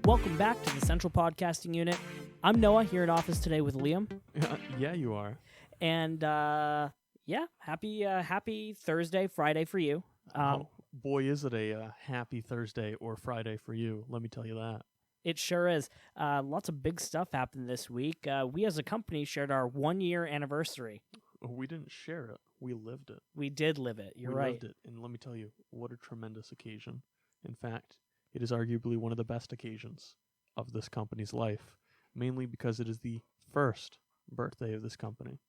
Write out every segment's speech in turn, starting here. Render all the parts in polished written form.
Welcome back to the Central Podcasting Unit. I'm Noah here in office today with Liam. Yeah, you are. And happy Thursday, Friday for you. Boy, is it a happy Thursday or Friday for you. Let me tell you that. It sure is. Lots of big stuff happened this week. We as a company shared our 1-year anniversary. We didn't share it. We lived it. We did live it. You're right. We lived it. And let me tell you, what a tremendous occasion. In fact, it is arguably one of the best occasions of this company's life, mainly because it is the first birthday of this company.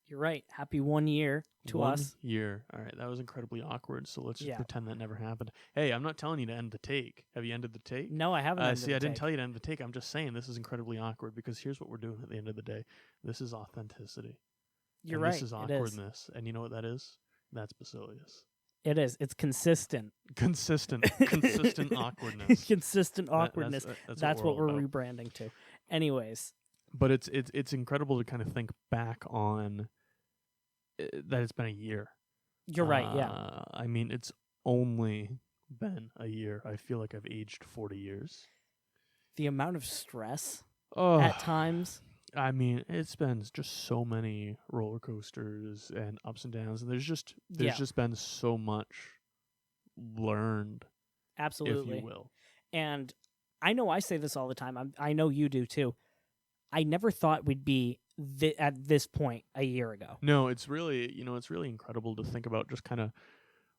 You're right. Happy 1 year to us. 1 year. All right, that was incredibly awkward, so let's just pretend that never happened. Hey, I'm not telling you to end the take. Have you ended the take? No, I haven't ended the take. I didn't tell you to end the take. I'm just saying this is incredibly awkward because here's what we're doing at the end of the day. This is authenticity. You're right. This is awkwardness. And you know what that is? That's Basileus. It is. It's consistent. Consistent awkwardness. Consistent awkwardness. That's what we're about. rebranding to. Anyways. But it's incredible to kind of think back on that it's been a year. You're right, yeah. I mean, it's only been a year. I feel like I've aged 40 years. The amount of stress at times. I mean, it's been just so many roller coasters and ups and downs, and there's just been so much learned. Absolutely. If you will. And I know I say this all the time. I know you do too. I never thought we'd be at this point a year ago. No, it's really incredible to think about just kind of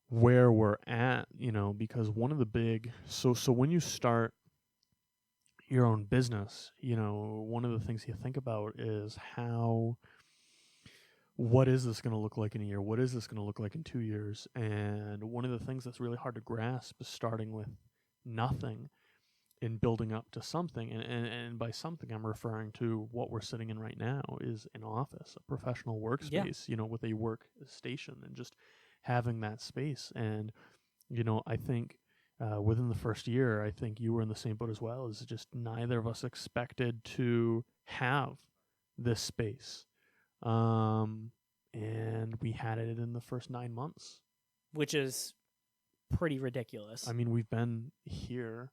where we're at, because one of the big so when you start your own business, one of the things you think about is what is this going to look like in a year? What is this going to look like in 2 years? And one of the things that's really hard to grasp is starting with nothing and building up to something. And by something, I'm referring to what we're sitting in right now is an office, a professional workspace, with a workstation and just having that space. And, I think within the first year, I think you were in the same boat as well, is just neither of us expected to have this space. And we had it in the first 9 months. Which is pretty ridiculous. I mean, we've been here.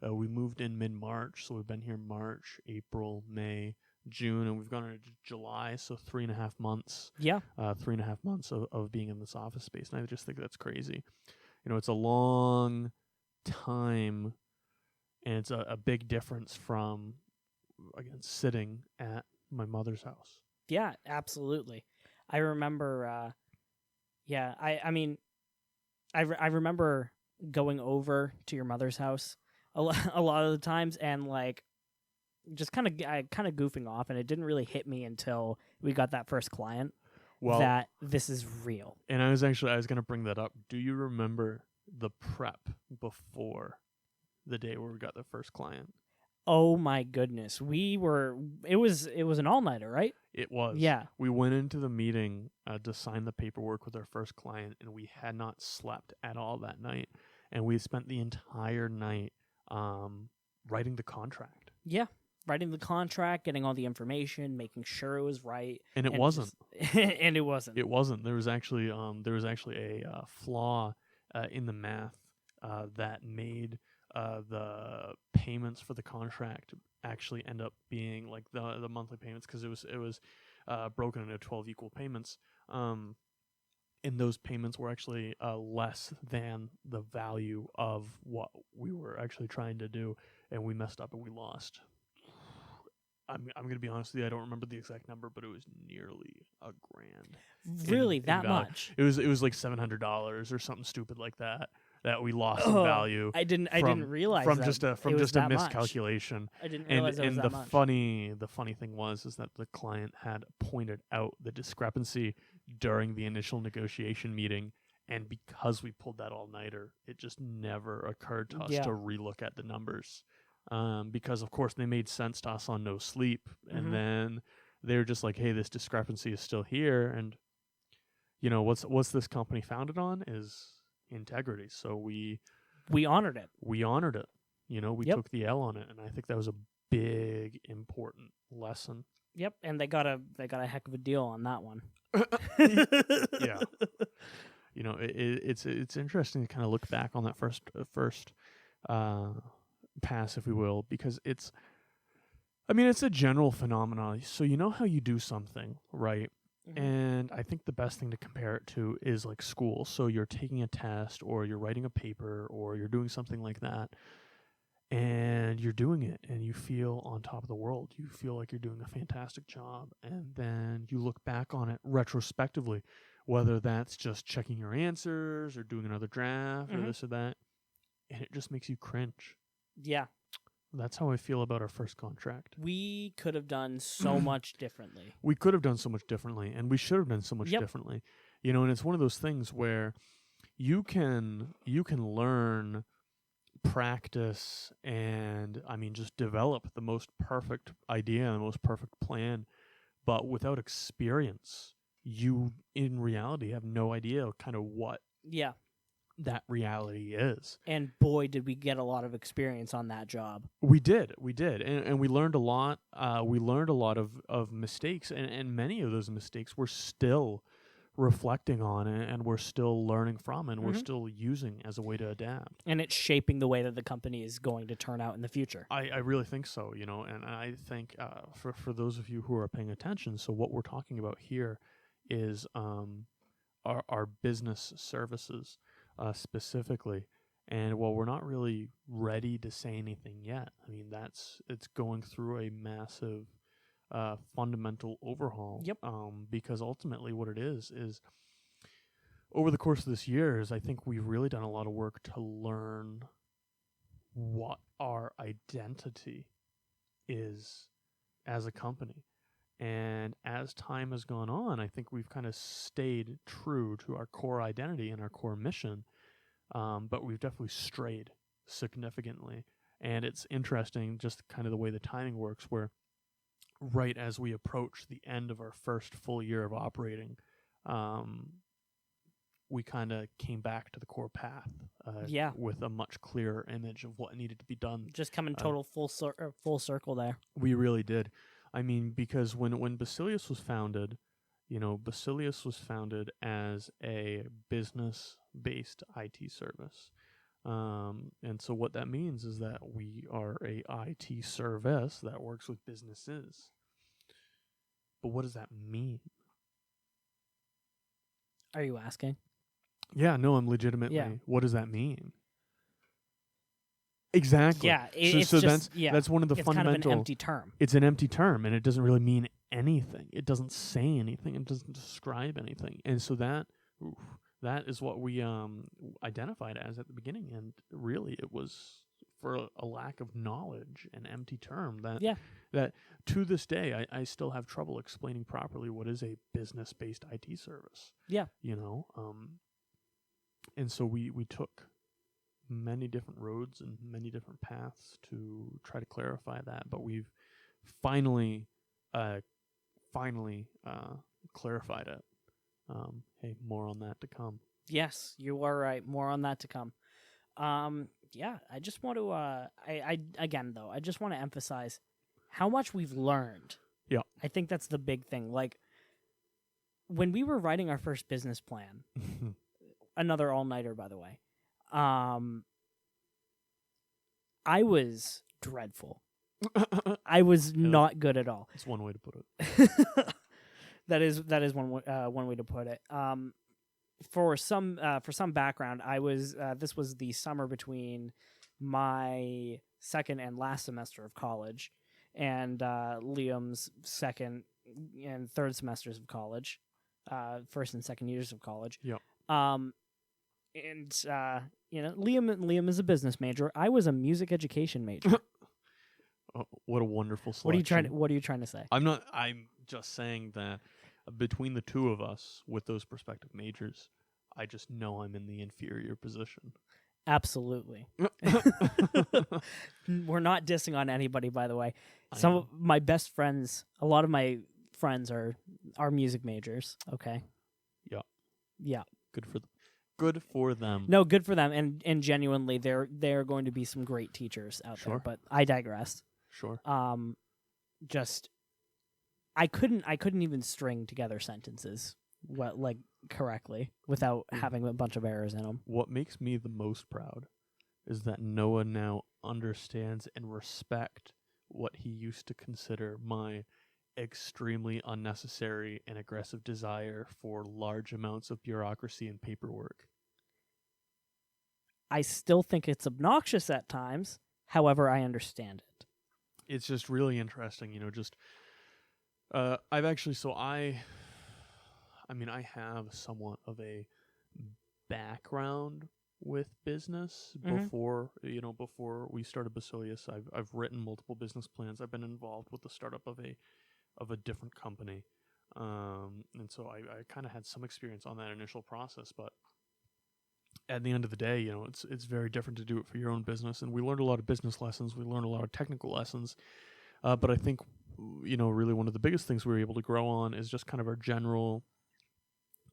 We moved in mid-March, so we've been here March, April, May, June, and we've gone into July, so 3.5 months. Yeah. 3.5 months of being in this office space, and I just think that's crazy. It's a long time, and it's a big difference from, again, sitting at my mother's house. Yeah, absolutely. I remember, I remember going over to your mother's house a lot of the times and just kind of goofing off, and it didn't really hit me until we got that first client that this is real. And I was going to bring that up. Do you remember the prep before the day where we got the first client? Oh my goodness. It was an all-nighter, right? It was. Yeah. We went into the meeting to sign the paperwork with our first client, and we had not slept at all that night. And we spent the entire night writing the contract. Yeah. Writing the contract, getting all the information, making sure it was right. And it wasn't. And it wasn't. It wasn't. There was actually a flaw in the math that made the payments for the contract actually end up being like the monthly payments, because it was broken into 12 equal payments. And those payments were actually less than the value of what we were actually trying to do, and we messed up and we lost. I'm going to be honest with you, I don't remember the exact number, but it was nearly $1,000. Really, that much? It was like $700 or something stupid like that we lost in value. I didn't realize from that just a miscalculation. Much. I didn't realize it was that much. The funny thing was that the client had pointed out the discrepancy during the initial negotiation meeting, and because we pulled that all-nighter, it just never occurred to us to relook at the numbers. Because of course they made sense to us on no sleep, and then they were just like, hey, this discrepancy is still here, and what's this company founded on is integrity. So we honored it. We took the L on it, and I think that was a big important lesson. Yep, and they got a heck of a deal on that one. Yeah. It's interesting to kind of look back on that first pass, if we will, because it's a general phenomenon. So you know how you do something, right? Mhm. And I think the best thing to compare it to is like school. So you're taking a test or you're writing a paper or you're doing something like that, and you're doing it and you feel on top of the world. You feel like you're doing a fantastic job. And then you look back on it retrospectively, whether that's just checking your answers or doing another draft or Mhm. this or that, and it just makes you cringe. Yeah. That's how I feel about our first contract. We could have done so much differently. We could have done so much differently, and we should have done so much Yep. differently. And it's one of those things where you can learn, practice, and just develop the most perfect idea, the most perfect plan, but without experience, you in reality have no idea kind of what Yeah. that reality is. And boy, did we get a lot of experience on that job. We did, and we learned a lot. We learned a lot of mistakes, and many of those mistakes we're still reflecting on, and we're still learning from, and we're Mhm. still using as a way to adapt. And it's shaping the way that the company is going to turn out in the future. I really think so, and I think for those of you who are paying attention, so what we're talking about here is our business services specifically. And while we're not really ready to say anything yet, it's going through a massive fundamental overhaul. Yep. Because ultimately what it is over the course of this year I think we've really done a lot of work to learn what our identity is as a company. And as time has gone on, I think we've kind of stayed true to our core identity and our core mission, but we've definitely strayed significantly. And it's interesting just kind of the way the timing works, where right as we approach the end of our first full year of operating, we kind of came back to the core path with a much clearer image of what needed to be done. Just coming total full circle there. We really did. Because when Basileus was founded, Basileus was founded as a business-based IT service. And so what that means is that we are a IT service that works with businesses. But what does that mean? Are you asking? Yeah, no, I'm legitimately. Yeah. What does that mean? Exactly. Yeah, that's one of the it's fundamental. kind of an empty term. It's an empty term, and it doesn't really mean anything. It doesn't say anything. It doesn't describe anything. And so that is what we identified as at the beginning. And really, it was for a lack of knowledge, an empty term that to this day I still have trouble explaining properly what is a business-based IT service. Yeah. And so we took many different roads and many different paths to try to clarify that, but we've finally clarified it. Hey, more on that to come. Yes, you are right. More on that to come. I just want to I just want to emphasize how much we've learned. Yeah. I think that's the big thing. Like when we were writing our first business plan, another all-nighter, by the way. I was dreadful. I was not good at all. That's one way to put it. That is one way to put it. For some background, I was this was the summer between my second and last semester of college, and Liam's second and third semesters of college, first and second years of college. Yep. Liam is a business major. I was a music education major. Oh, what a wonderful selection. What are you trying to say? I'm just saying that between the two of us with those prospective majors, I just know I'm in the inferior position. Absolutely. We're not dissing on anybody, by the way. Some of my best friends, a lot of my friends are music majors. Okay. Yeah. Yeah. Good for them. No, good for them, and genuinely, they're going to be some great teachers out there. But I digress. Sure. Just I couldn't even string together sentences correctly without having a bunch of errors in them. What makes me the most proud is that Noah now understands and respect what he used to consider my extremely unnecessary and aggressive desire for large amounts of bureaucracy and paperwork. I still think it's obnoxious at times. However, I understand it. It's just really interesting, just I've actually I mean, I have somewhat of a background with business before we started Basileus. I've written multiple business plans. I've been involved with the startup of a different company, and so I kind of had some experience on that initial process. But at the end of the day, it's very different to do it for your own business. And we learned a lot of business lessons. We learned a lot of technical lessons. But I think really one of the biggest things we were able to grow on is just kind of our general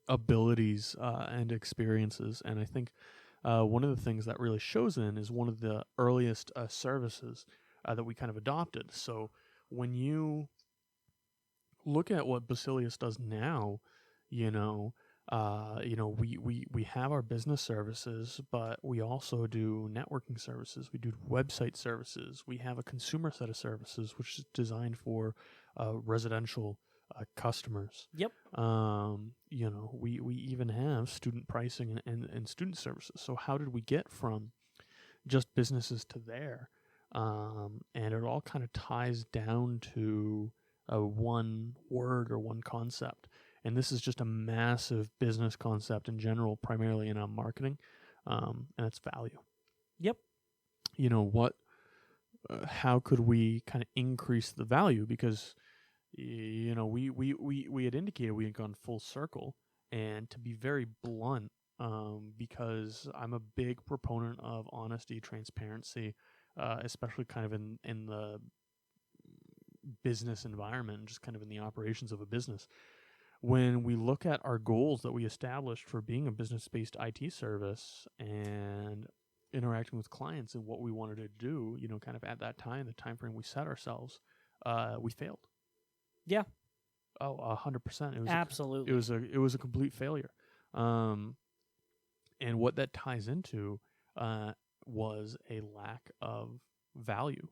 abilities and experiences. And I think one of the things that really shows in is one of the earliest services that we kind of adopted. So when you look at what Basileus does now, we have our business services, but we also do networking services. We do website services. We have a consumer set of services, which is designed for residential customers. Yep. We even have student pricing and student services. So how did we get from just businesses to there? And it all kind of ties down to one word or one concept. And this is just a massive business concept in general, primarily in marketing, and it's value. Yep. How could we kind of increase the value? Because we had indicated we had gone full circle, and to be very blunt, because I'm a big proponent of honesty, transparency, especially kind of in the business environment, just kind of in the operations of a business. When we look at our goals that we established for being a business-based IT service and interacting with clients and what we wanted to do, kind of at that time, the time frame we set ourselves, we failed. Yeah. Oh, 100%. It was absolutely. It was a complete failure. And what that ties into was a lack of value.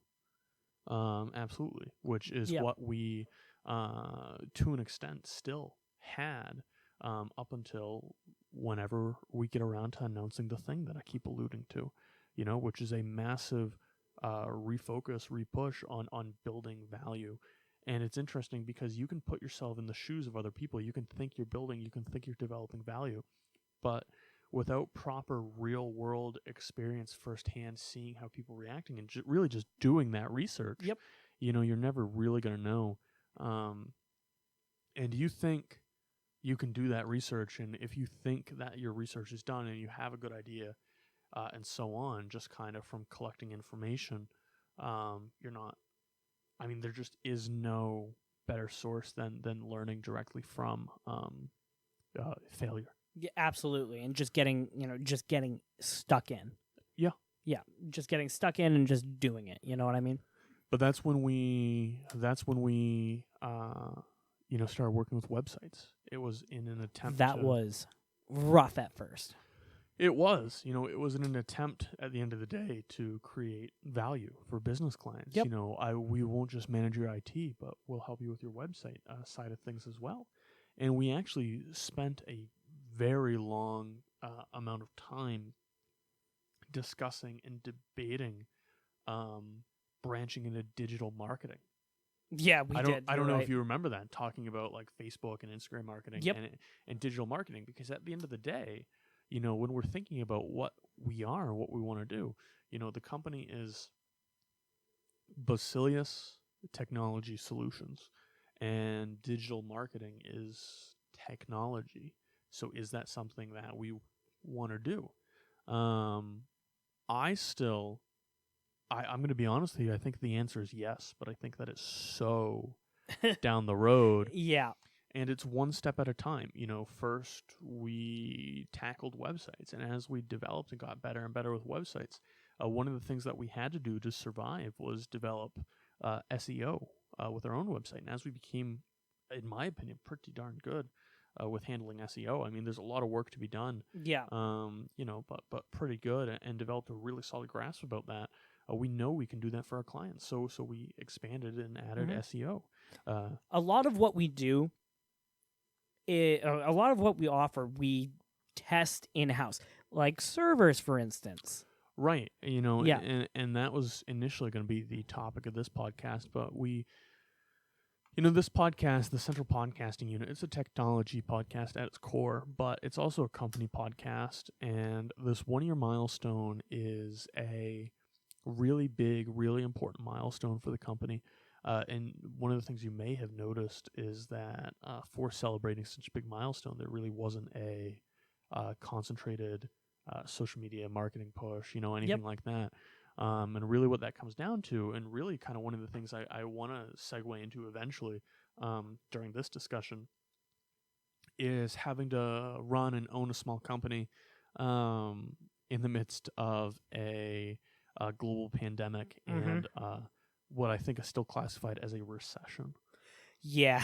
Absolutely, which is what we, to an extent, still had up until whenever we get around to announcing the thing that I keep alluding to, which is a massive refocus, repush on building value. And it's interesting because you can put yourself in the shoes of other people. You can think you're building, you can think you're developing value, but without proper real world experience firsthand, seeing how people are reacting and really just doing that research, you're never really going to know. And you think you can do that research, and if you think that your research is done and you have a good idea and so on, just kind of from collecting information, you're not. I mean, there just is no better source than learning directly from failure. Yeah, absolutely. And just getting stuck in. Yeah. Yeah, just getting stuck in and just doing it. You know what I mean? But that's when we started working with websites. It was in an attempt that was rough at first. It was, it was in an attempt at the end of the day to create value for business clients. Yep. We won't just manage your IT, but we'll help you with your website side of things as well. And we actually spent a very long amount of time discussing and debating branching into digital marketing. Yeah, we did. I don't know if you remember that, talking about like Facebook and Instagram marketing and digital marketing, because at the end of the day, when we're thinking about what we are and what we want to do, the company is Basileus Technology Solutions, and digital marketing is technology. So is that something that we want to do? I'm going to be honest with you. I think the answer is yes, but I think that it's so down the road. Yeah. And it's one step at a time. First we tackled websites, and as we developed and got better and better with websites, one of the things that we had to do to survive was develop SEO with our own website. And as we became, in my opinion, pretty darn good with handling SEO, I mean, there's a lot of work to be done. Yeah. But pretty good, and developed a really solid grasp about that. we know we can do that for our clients. So we expanded and added SEO. A lot of what we do, a lot of what we offer, we test in-house, like servers, for instance. Right. Yeah. And that was initially going to be the topic of this podcast, but this podcast, the Central Podcasting Unit, it's a technology podcast at its core, but it's also a company podcast. And this 1-year milestone is a really big, really important milestone for the company. And one of the things you may have noticed is that for celebrating such a big milestone, there really wasn't a concentrated social media marketing push, anything like that. And really what that comes down to, and really kind of one of the things I want to segue into eventually during this discussion, is having to run and own a small company in the midst of a global pandemic and what I think is still classified as a recession. Yeah.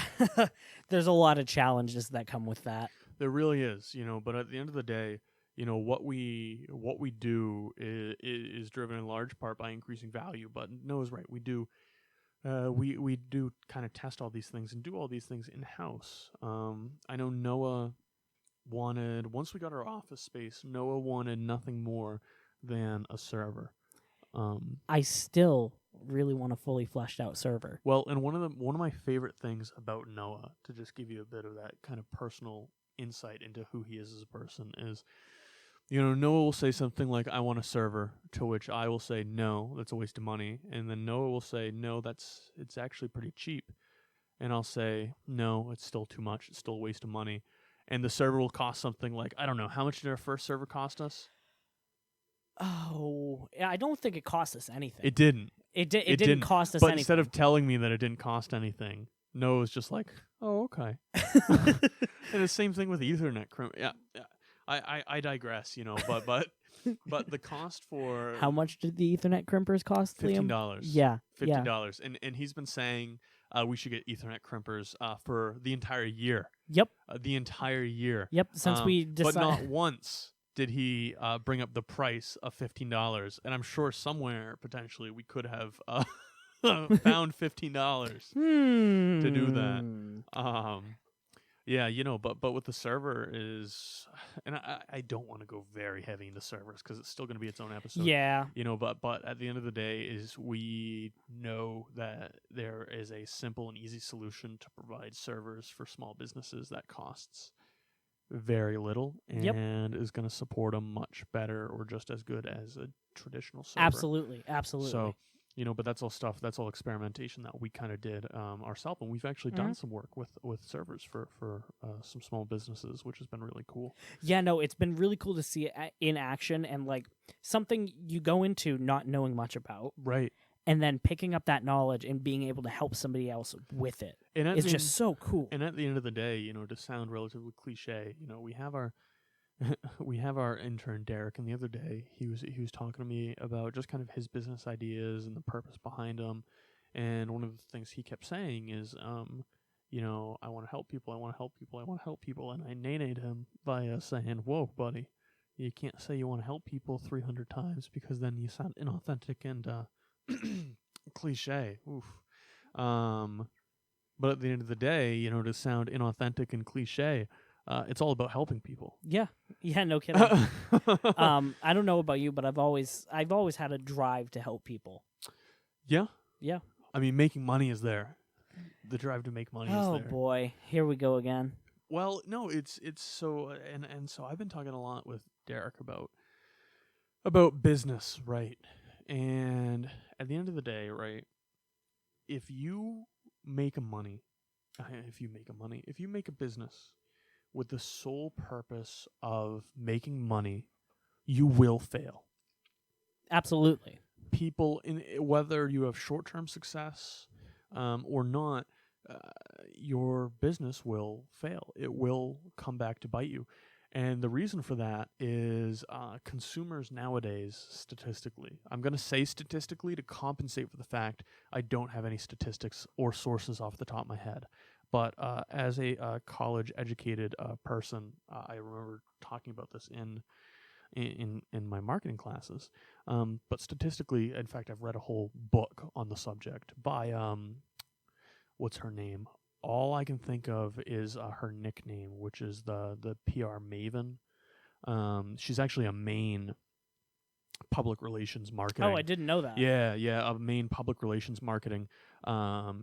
There's a lot of challenges that come with that. There really is, but at the end of the day, what we do is driven in large part by increasing value. But Noah's right. We do kind of test all these things and do all these things in house. I know Noah wanted, once we got our office space, Noah wanted nothing more than a server. I still really want a fully fleshed out server. Well, and one of my favorite things about Noah, to just give you a bit of that kind of personal insight into who he is as a person, is Noah will say something like, I want a server, to which I will say, no, that's a waste of money. And then Noah will say, no, it's actually pretty cheap. And I'll say, no, it's still too much. It's still a waste of money. And the server will cost something like, I don't know, how much did our first server cost us? Oh, I don't think it cost us anything. It didn't. It didn't cost us anything. But instead of telling me that it didn't cost anything, Noah was just like, oh, okay. And the same thing with Ethernet. Yeah. I digress, but the cost for how much did the Ethernet crimpers cost, Liam? $15. Yeah, $15, and he's been saying we should get Ethernet crimpers for the entire year. Yep, the entire year. Yep, since we decided. But not once did he bring up the price of $15, and I'm sure somewhere potentially we could have found $15 to do that. Yeah, but with the server is, and I don't want to go very heavy into servers because it's still going to be its own episode. Yeah. But at the end of the day is we know that there is a simple and easy solution to provide servers for small businesses that costs very little and is going to support them much better or just as good as a traditional server. Absolutely. So, but that's all stuff. That's all experimentation that we kind of did ourselves, and we've actually done some work with servers for some small businesses, which has been really cool. Yeah, no, it's been really cool to see it in action and like something you go into not knowing much about, right? And then picking up that knowledge and being able to help somebody else with it. It's just so cool. And at the end of the day, to sound relatively cliche, we have our we have our intern Derek, and the other day he was talking to me about just kind of his business ideas and the purpose behind them. And one of the things he kept saying is, I want to help people, I want to help people, I want to help people. And I nay-nayed him by saying, whoa, buddy, you can't say you want to help people 300 times because then you sound inauthentic and cliche. Oof. But at the end of the day, to sound inauthentic and cliche, it's all about helping people. Yeah, no kidding. I don't know about you, but I've always had a drive to help people. Yeah. I mean, making money is there. The drive to make money is there. Oh boy, here we go again. Well, no, it's so and so I've been talking a lot with Derek about business, right? And at the end of the day, right, if you make a business with the sole purpose of making money, you will fail. Absolutely. People, whether you have short-term success or not, your business will fail. It will come back to bite you. And the reason for that is consumers nowadays, statistically, I'm going to say statistically to compensate for the fact I don't have any statistics or sources off the top of my head. But as a college-educated person, I remember talking about this in in my marketing classes. But statistically, in fact, I've read a whole book on the subject by what's her name? All I can think of is her nickname, which is the PR maven. She's actually a Maine public relations marketing. Oh, I didn't know that. Yeah, a Maine public relations marketing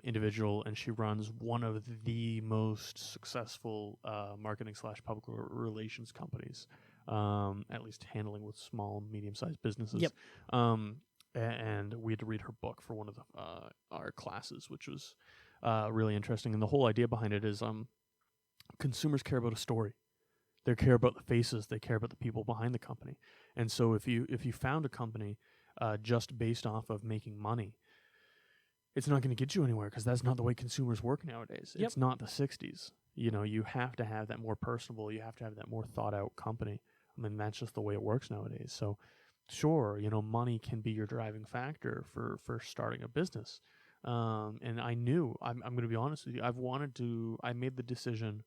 individual, and she runs one of the most successful marketing / public relations companies, at least handling with small, medium-sized businesses. Yep. And we had to read her book for one of our classes, which was really interesting. And the whole idea behind it is consumers care about a story. They care about the faces. They care about the people behind the company. And so if you found a company just based off of making money, it's not going to get you anywhere, because that's not the way consumers work nowadays. Yep. It's not the 60s. You have to have that more personable. You have to have that more thought out company. I mean, that's just the way it works nowadays. So sure, money can be your driving factor for starting a business. And I knew, I'm going to be honest with you, I made the decision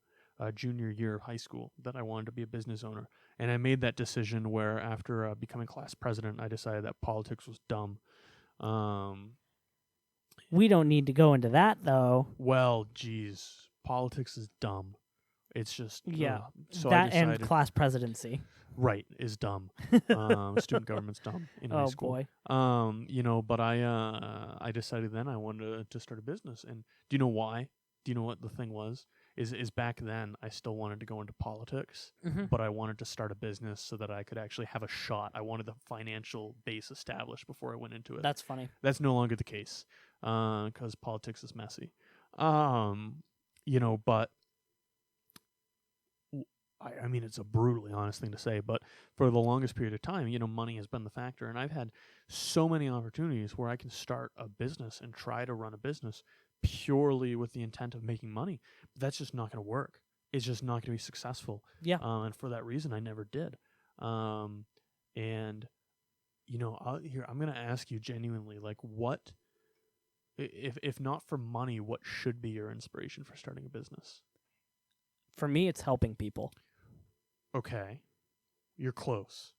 junior year of high school that I wanted to be a business owner. And I made that decision where after becoming class president, I decided that politics was dumb. We don't need to go into that, though. Well, geez, politics is dumb. It's just so that I decided, and class presidency. Right, is dumb. Student government's dumb in high school. Boy. But I decided then I wanted to start a business. And do you know why? Do you know what the thing was? Is back then I still wanted to go into politics, but I wanted to start a business so that I could actually have a shot. I wanted the financial base established before I went into it. That's funny. That's no longer the case, because politics is messy. But I mean, it's a brutally honest thing to say, but for the longest period of time, money has been the factor. And I've had so many opportunities where I can start a business and try to run a business purely with the intent of making money. But that's just not going to work. It's just not going to be successful. Yeah. And for that reason, I never did. I'm going to ask you genuinely, like, what, if not for money, what should be your inspiration for starting a business? For me, it's helping people. Okay. You're close.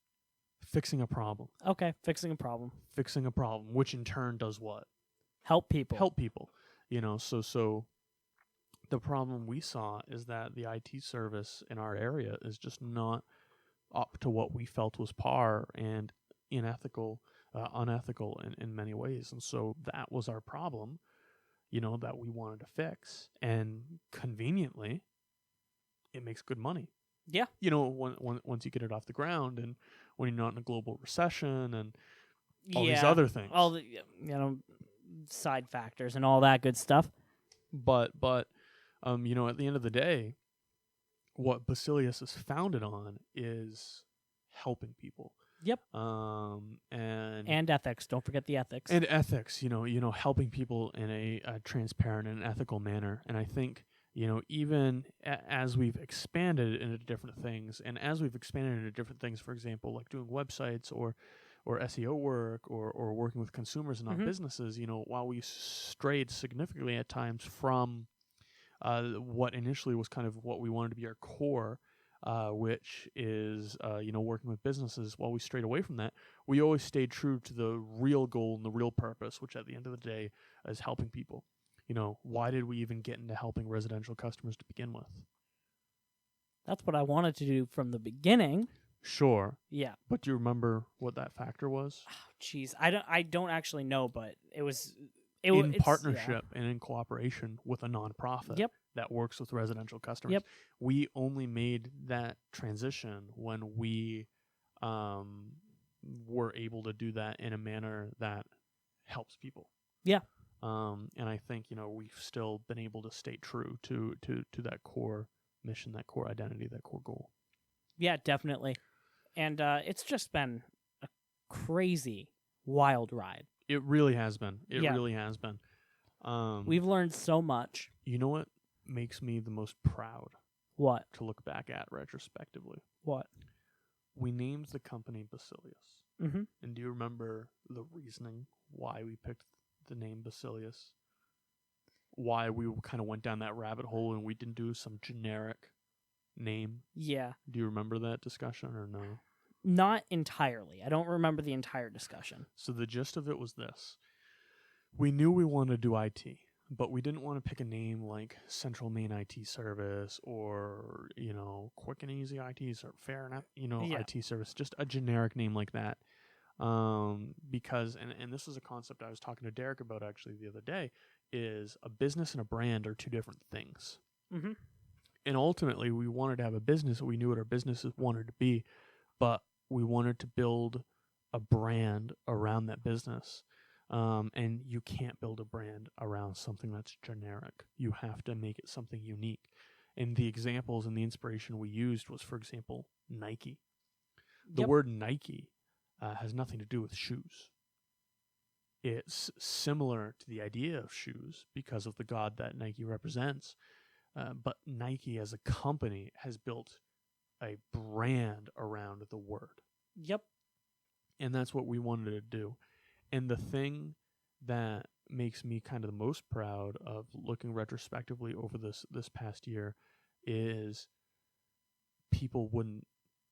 Fixing a problem. Okay, fixing a problem. Fixing a problem, which in turn does what? Help people. Help people. So the problem we saw is that the IT service in our area is just not up to what we felt was par, and unethical in many ways. And so that was our problem, that we wanted to fix. And conveniently, it makes good money. Yeah. Once you get it off the ground, and when you're not in a global recession and all these other things. All the side factors and all that good stuff. But at the end of the day, what Basileus is founded on is helping people. Yep. And ethics. Don't forget the ethics. And ethics, helping people in a transparent and ethical manner. And I think, even as we've expanded into different things, for example, like doing websites or SEO work or working with consumers and not businesses, while we strayed significantly at times from what initially was kind of what we wanted to be our core, which is, working with businesses, while we strayed away from that, we always stayed true to the real goal and the real purpose, which at the end of the day is helping people. Why did we even get into helping residential customers to begin with? That's what I wanted to do from the beginning. Sure. Yeah. But do you remember what that factor was? Jeez, I don't actually know, but it was in partnership and in cooperation with a nonprofit that works with residential customers. Yep. We only made that transition when we were able to do that in a manner that helps people. Yeah. And I think, we've still been able to stay true to that core mission, that core identity, that core goal. Yeah, definitely. And it's just been a crazy, wild ride. It really has been. It really has been. We've learned so much. You know what makes me the most proud? What? To look back at retrospectively. What? We named the company Basileus. Mm-hmm. And do you remember the reasoning why we picked the name Basileus? Why we kind of went down that rabbit hole and we didn't do some generic name? Yeah. Do you remember that discussion or no? Not entirely. I don't remember the entire discussion. So the gist of it was this. We knew we wanted to do IT, but we didn't want to pick a name like Central Main IT Service or, Quick and Easy IT Service, Fair enough, Yeah. IT Service, just a generic name like that. Because, and this is a concept I was talking to Derek about actually the other day, is a business and a brand are two different things. Mm-hmm. And ultimately, we wanted to have a business. We knew what our businesses wanted to be, but we wanted to build a brand around that business. And you can't build a brand around something that's generic. You have to make it something unique. And the examples and the inspiration we used was, for example, Nike. The word Nike has nothing to do with shoes. It's similar to the idea of shoes because of the god that Nike represents. But Nike as a company has built a brand around the word. Yep. And that's what we wanted to do. And the thing that makes me kind of the most proud of looking retrospectively over this past year is people wouldn't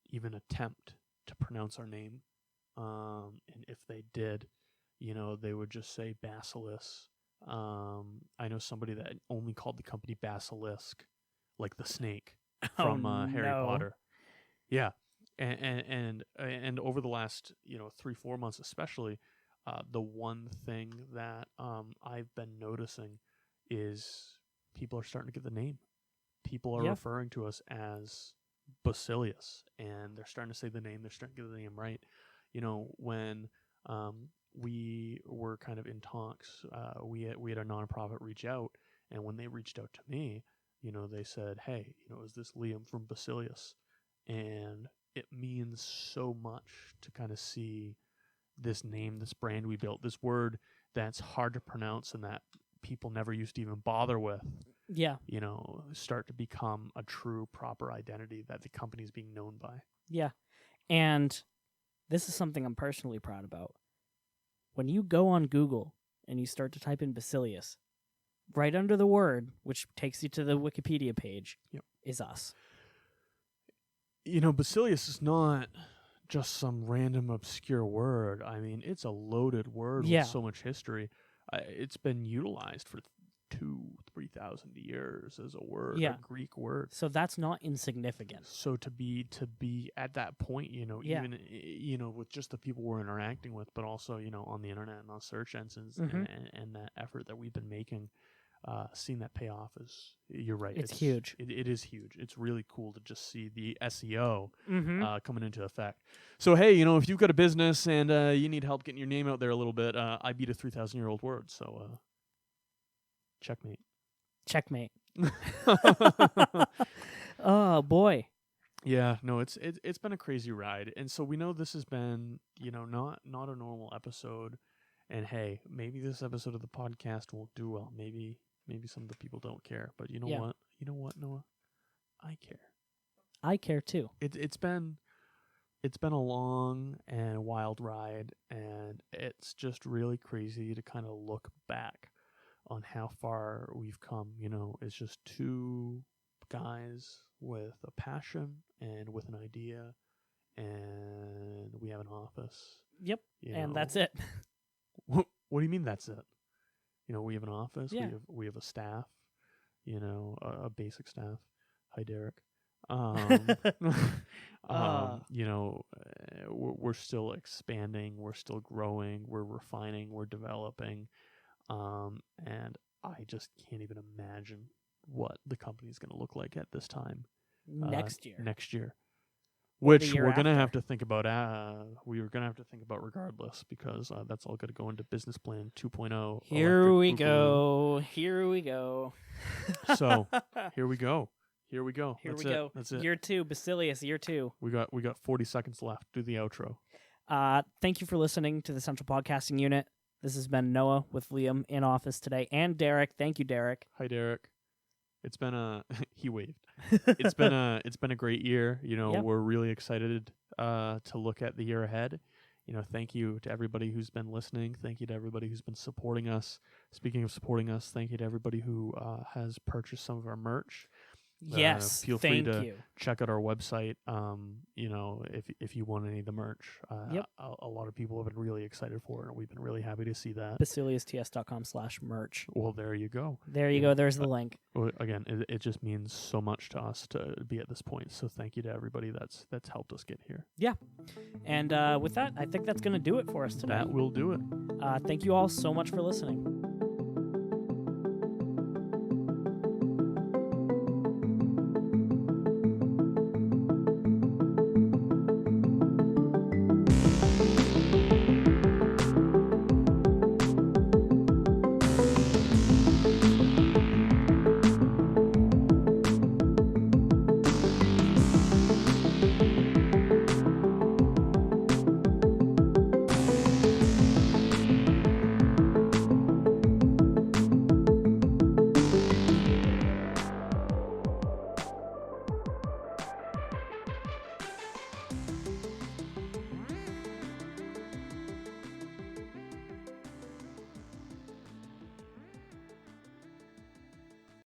even attempt to pronounce our name. And if they did, they would just say Basileus. I know somebody that only called the company Basilisk, like the snake from Harry Potter. Yeah. And over the last 3-4 months especially, the one thing that I've been noticing is people are starting to get the name. People are referring to us as Basileus, and they're starting to say the name. They're starting to get the name right. When we were kind of in talks, we had a nonprofit reach out, and when they reached out to me, they said, "Hey, is this Liam from Basileus?" And it means so much to kind of see this name, this brand we built, this word that's hard to pronounce and that people never used to even bother with. Yeah. Start to become a true, proper identity that the company's being known by. Yeah. And this is something I'm personally proud about. When you go on Google and you start to type in Basileus, right under the word, which takes you to the Wikipedia page, is us. Basileus is not just some random obscure word. I mean, it's a loaded word with so much history. It's been utilized for 2,000-3,000 years as a word, a Greek word. So that's not insignificant. So to be at that point, even with just the people we're interacting with, but also on the internet and on search engines, and that effort that we've been making, seeing that pay off is, you're right. It's huge. It is huge. It's really cool to just see the SEO coming into effect. So, hey, if you've got a business and you need help getting your name out there a little bit, I beat a 3,000-year-old word. So, checkmate. Oh, boy. Yeah, no, it's been a crazy ride. And so we know this has been, not a normal episode. And hey, maybe this episode of the podcast won't do well. Maybe some of the people don't care. But you know what? You know what, Noah? I care. I care too. It's been a long and wild ride, and it's just really crazy to kind of look back on how far we've come. It's just two guys with a passion and with an idea, and we have an office. Yep, and that's it. What do you mean that's it? We have an office. Yeah. We have a staff. A basic staff. Hi, Derek. We're still expanding. We're still growing. We're refining. We're developing. And I just can't even imagine what the company's going to look like at this time next year. Which we're going to have to think about. We were going to have to think about regardless, because that's all going to go into business plan 2.0. Here we go. So here we go. That's it. Year 2, Basileus, year 2. We got 40 seconds left. Do the outro. Thank you for listening to the Central Podcasting Unit. This has been Noah with Liam in office today, and Derek. Thank you, Derek. Hi, Derek. It's been he waved. It's been a great year. We're really excited to look at the year ahead. Thank you to everybody who's been listening. Thank you to everybody who's been supporting us. Speaking of supporting us, thank you to everybody who has purchased some of our merch. Yes, feel free thank to you. check out our website. If you want any of the merch, Yep. a lot of people have been really excited for it, and we've been really happy to see that. BasileusTS.com/merch. Well, there you go. There you go. There's the link. Again, it just means so much to us to be at this point. So thank you to everybody that's helped us get here. Yeah. And with that, I think that's going to do it for us today. That will do it. Thank you all so much for listening.